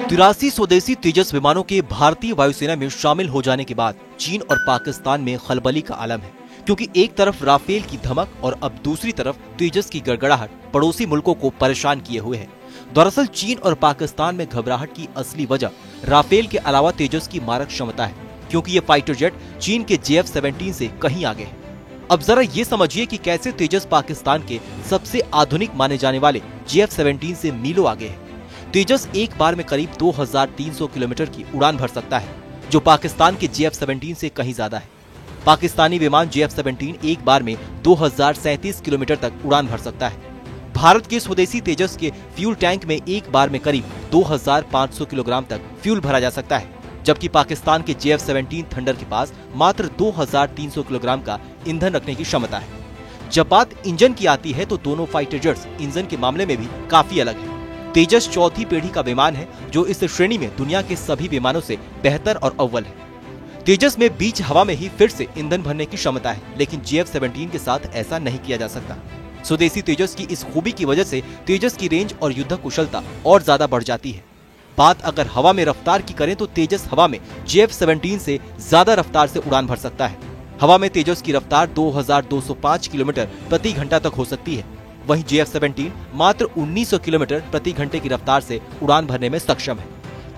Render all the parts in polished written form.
83 स्वदेशी तेजस विमानों के भारतीय वायुसेना में शामिल हो जाने के बाद चीन और पाकिस्तान में खलबली का आलम है, क्योंकि एक तरफ राफेल की धमक और अब दूसरी तरफ तेजस की गड़गड़ाहट पड़ोसी मुल्कों को परेशान किए हुए है। दरअसल चीन और पाकिस्तान में घबराहट की असली वजह राफेल के अलावा तेजस की मारक क्षमता है, क्योंकि ये फाइटर जेट चीन के JF-17 से कहीं आगे है। अब जरा ये समझिए कि कैसे तेजस पाकिस्तान के सबसे आधुनिक माने जाने वाले JF-17 से मीलों आगे है। तेजस एक बार में करीब 2300 किलोमीटर की उड़ान भर सकता है, जो पाकिस्तान के JF-17 से कहीं ज्यादा है। पाकिस्तानी विमान JF-17 एक बार में 2037 किलोमीटर तक उड़ान भर सकता है। भारत के स्वदेशी तेजस के फ्यूल टैंक में एक बार में करीब 2500 किलोग्राम तक फ्यूल भरा जा सकता है, जबकि पाकिस्तान के JF-17 थंडर के पास मात्र 2300 किलोग्राम का ईंधन रखने की क्षमता है। जब बात इंजन की आती है तो दोनों फाइटर जेट्स इंजन के मामले में भी काफी अलग है। तेजस चौथी पीढ़ी का विमान है, जो इस श्रेणी में दुनिया के सभी विमानों से बेहतर और अव्वल है। तेजस में बीच हवा में ही फिर से ईंधन भरने की क्षमता है, लेकिन JF-17 के साथ ऐसा नहीं किया जा सकता। स्वदेशी तेजस की इस खूबी की वजह से तेजस की रेंज और युद्ध कुशलता और ज्यादा बढ़ जाती है। बात अगर हवा में रफ्तार की करें तो तेजस हवा में JF-17 से ज्यादा रफ्तार से उड़ान भर सकता है। हवा में तेजस की रफ्तार 2205 किलोमीटर प्रति घंटा तक हो सकती है। वहीं JF-17 मात्र 1900 किलोमीटर प्रति घंटे की रफ्तार से उड़ान भरने में सक्षम है।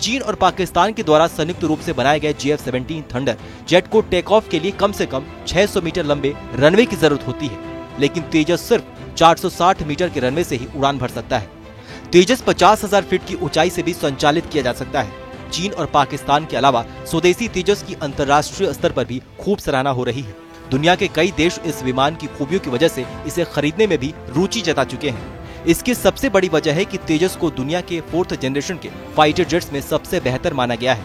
चीन और पाकिस्तान के द्वारा संयुक्त रूप से बनाए गए JF-17 थंडर जेट को टेक ऑफ के लिए कम से कम 600 मीटर लंबे रनवे की जरूरत होती है, लेकिन तेजस सिर्फ 460 मीटर के रनवे से ही उड़ान भर सकता है। तेजस 50,000 फीट की ऊंचाई से भी संचालित किया जा सकता है। चीन और पाकिस्तान के अलावा स्वदेशी तेजस की अंतर्राष्ट्रीय स्तर पर भी खूब सराहना हो रही है। दुनिया के कई देश इस विमान की खूबियों की वजह से इसे खरीदने में भी रुचि जता चुके हैं। इसकी सबसे बड़ी वजह है कि तेजस को दुनिया के 4th जनरेशन के फाइटर जेट्स में सबसे बेहतर माना गया है।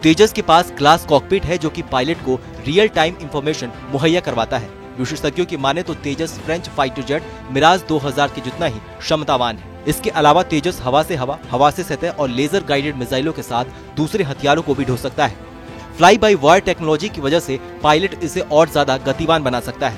तेजस के पास ग्लास कॉकपिट है, जो कि पायलट को रियल टाइम इंफॉर्मेशन मुहैया करवाता है। विशेषज्ञों की माने तो तेजस फ्रेंच फाइटर जेट मिराज 2000 के जितना ही क्षमतावान है। इसके अलावा तेजस हवा से हवा, हवा से सतह और लेजर गाइडेड मिसाइलों के साथ दूसरे हथियारों को भी ढो सकता है। फ्लाई बाय वायर टेक्नोलॉजी की वजह से पायलट इसे और ज्यादा गतिवान बना सकता है।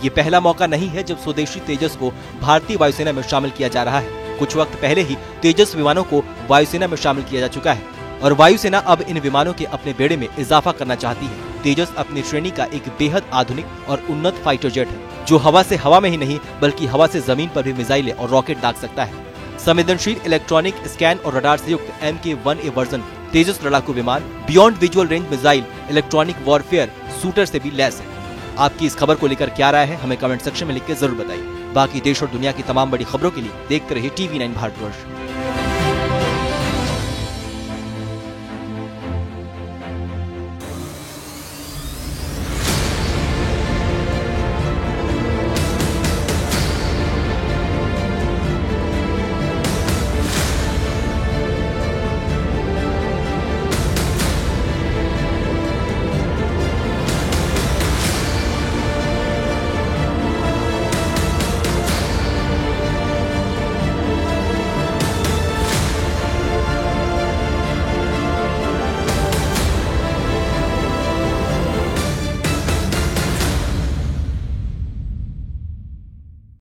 ये पहला मौका नहीं है जब स्वदेशी तेजस को भारतीय वायुसेना में शामिल किया जा रहा है। कुछ वक्त पहले ही तेजस विमानों को वायुसेना में शामिल किया जा चुका है और वायुसेना अब इन विमानों के अपने बेड़े में इजाफा करना चाहती है। तेजस अपनी श्रेणी का एक बेहद आधुनिक और उन्नत फाइटर जेट है, जो हवा से हवा में ही नहीं बल्कि हवा से जमीन पर भी मिसाइलें और रॉकेट दाग सकता है। संवेदनशील इलेक्ट्रॉनिक स्कैन और रडार से युक्त MK-1A वर्जन तेजस लड़ाकू विमान beyond visual range missile electronic warfare shooter से भी लैस है। आपकी इस खबर को लेकर क्या राय है, हमें कमेंट सेक्शन में लिख के जरूर बताइए। बाकी देश और दुनिया की तमाम बड़ी खबरों के लिए देखते रहिए TV9 भारतवर्ष।